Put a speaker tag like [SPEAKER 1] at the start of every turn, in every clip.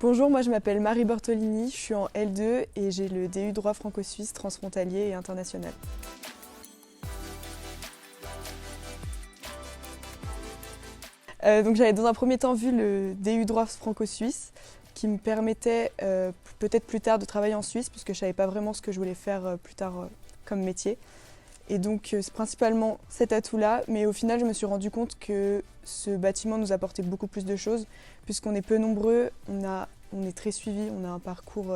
[SPEAKER 1] Bonjour, moi je m'appelle Marie Bortolini, je suis en L2 et j'ai le DU droit franco-suisse transfrontalier et international. Donc j'avais dans un premier temps vu le DU droit franco-suisse qui me permettait peut-être plus tard de travailler en Suisse puisque je ne savais pas vraiment ce que je voulais faire plus tard comme métier. Et donc c'est principalement cet atout-là, mais au final je me suis rendu compte que ce bâtiment nous apportait beaucoup plus de choses puisqu'on est peu nombreux, on est très suivis, on a un parcours,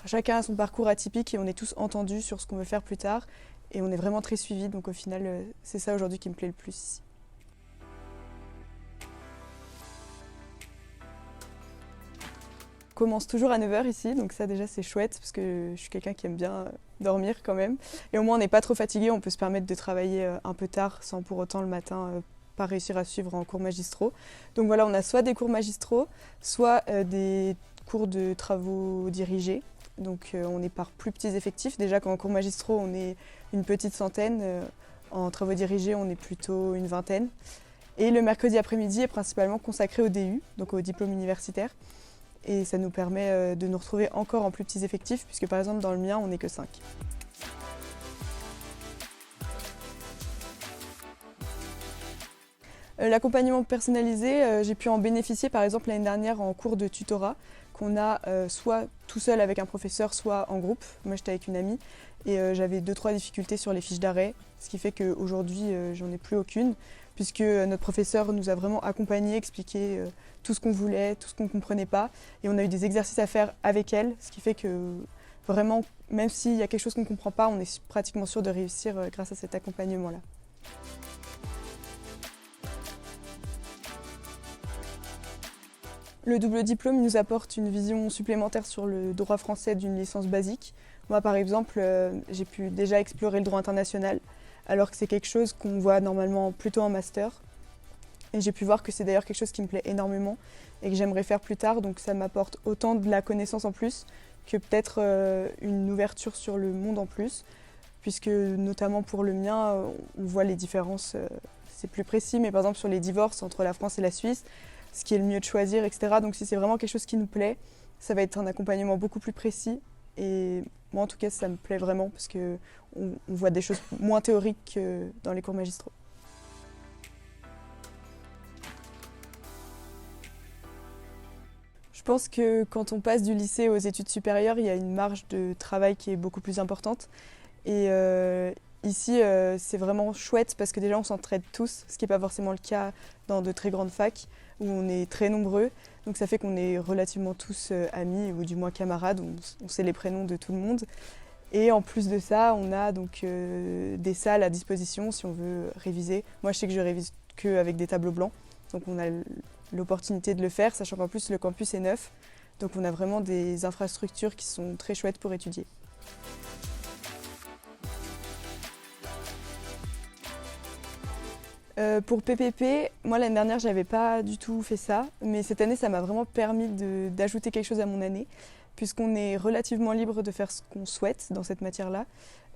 [SPEAKER 1] chacun a son parcours atypique et on est tous entendus sur ce qu'on veut faire plus tard et on est vraiment très suivis, donc au final c'est ça aujourd'hui qui me plaît le plus ici. On commence toujours à 9 h ici, donc ça déjà c'est chouette parce que je suis quelqu'un qui aime bien dormir quand même. Et au moins on n'est pas trop fatigué, on peut se permettre de travailler un peu tard sans pour autant le matin pas réussir à suivre en cours magistraux. Donc voilà, on a soit des cours magistraux, soit des cours de travaux dirigés. Donc on est par plus petits effectifs. Déjà qu'en cours magistraux on est une petite centaine, en travaux dirigés on est plutôt une vingtaine. Et le mercredi après-midi est principalement consacré au DU, donc au diplôme universitaire. Et ça nous permet de nous retrouver encore en plus petits effectifs, puisque par exemple dans le mien, on n'est que 5. L'accompagnement personnalisé, j'ai pu en bénéficier par exemple l'année dernière en cours de tutorat, qu'on a soit tout seul avec un professeur, soit en groupe. Moi j'étais avec une amie et j'avais 2-3 difficultés sur les fiches d'arrêt, ce qui fait qu'aujourd'hui j'en ai plus aucune, puisque notre professeur nous a vraiment accompagnés, expliqué tout ce qu'on voulait, tout ce qu'on ne comprenait pas. Et on a eu des exercices à faire avec elle, ce qui fait que vraiment, même s'il y a quelque chose qu'on ne comprend pas, on est pratiquement sûr de réussir grâce à cet accompagnement-là. Le double diplôme nous apporte une vision supplémentaire sur le droit français d'une licence basique. Moi, par exemple, j'ai pu déjà explorer le droit international, alors que c'est quelque chose qu'on voit normalement plutôt en master. Et j'ai pu voir que c'est d'ailleurs quelque chose qui me plaît énormément et que j'aimerais faire plus tard. Donc ça m'apporte autant de la connaissance en plus que peut-être une ouverture sur le monde en plus. Puisque notamment pour le mien, on voit les différences, c'est plus précis, mais par exemple sur les divorces entre la France et la Suisse, ce qui est le mieux de choisir, etc. Donc si c'est vraiment quelque chose qui nous plaît, ça va être un accompagnement beaucoup plus précis. Et moi en tout cas ça me plaît vraiment parce qu'on voit des choses moins théoriques que dans les cours magistraux. Je pense que quand on passe du lycée aux études supérieures, il y a une marge de travail qui est beaucoup plus importante. Et ici, c'est vraiment chouette parce que déjà on s'entraide tous, ce qui n'est pas forcément le cas dans de très grandes facs où on est très nombreux. Donc ça fait qu'on est relativement tous amis ou du moins camarades, on sait les prénoms de tout le monde. Et en plus de ça, on a donc des salles à disposition si on veut réviser. Moi je sais que je révise qu'avec des tableaux blancs, donc on a l'opportunité de le faire, sachant qu'en plus le campus est neuf. Donc on a vraiment des infrastructures qui sont très chouettes pour étudier. Pour PPP, moi l'année dernière j'avais pas du tout fait ça, mais cette année ça m'a vraiment permis d'ajouter quelque chose à mon année, puisqu'on est relativement libre de faire ce qu'on souhaite dans cette matière-là.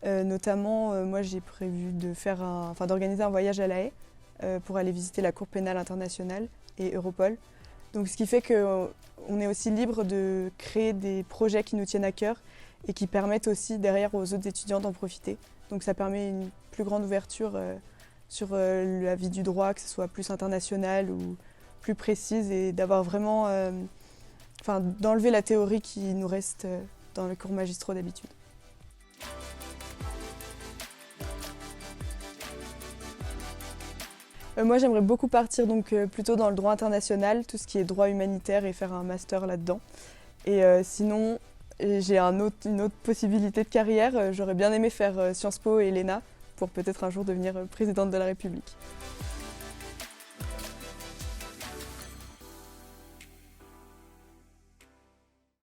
[SPEAKER 1] Notamment, moi j'ai prévu d'organiser un voyage à La Haye pour aller visiter la Cour pénale internationale et Europol. Donc ce qui fait qu'on est aussi libre de créer des projets qui nous tiennent à cœur et qui permettent aussi derrière aux autres étudiants d'en profiter. Donc ça permet une plus grande ouverture sur la vie du droit, que ce soit plus international ou plus précise et d'avoir vraiment, d'enlever la théorie qui nous reste dans les cours magistraux d'habitude. Moi j'aimerais beaucoup partir donc plutôt dans le droit international, tout ce qui est droit humanitaire et faire un master là-dedans. Et sinon j'ai une autre possibilité de carrière, j'aurais bien aimé faire Sciences Po et l'ENA pour peut-être un jour devenir présidente de la République.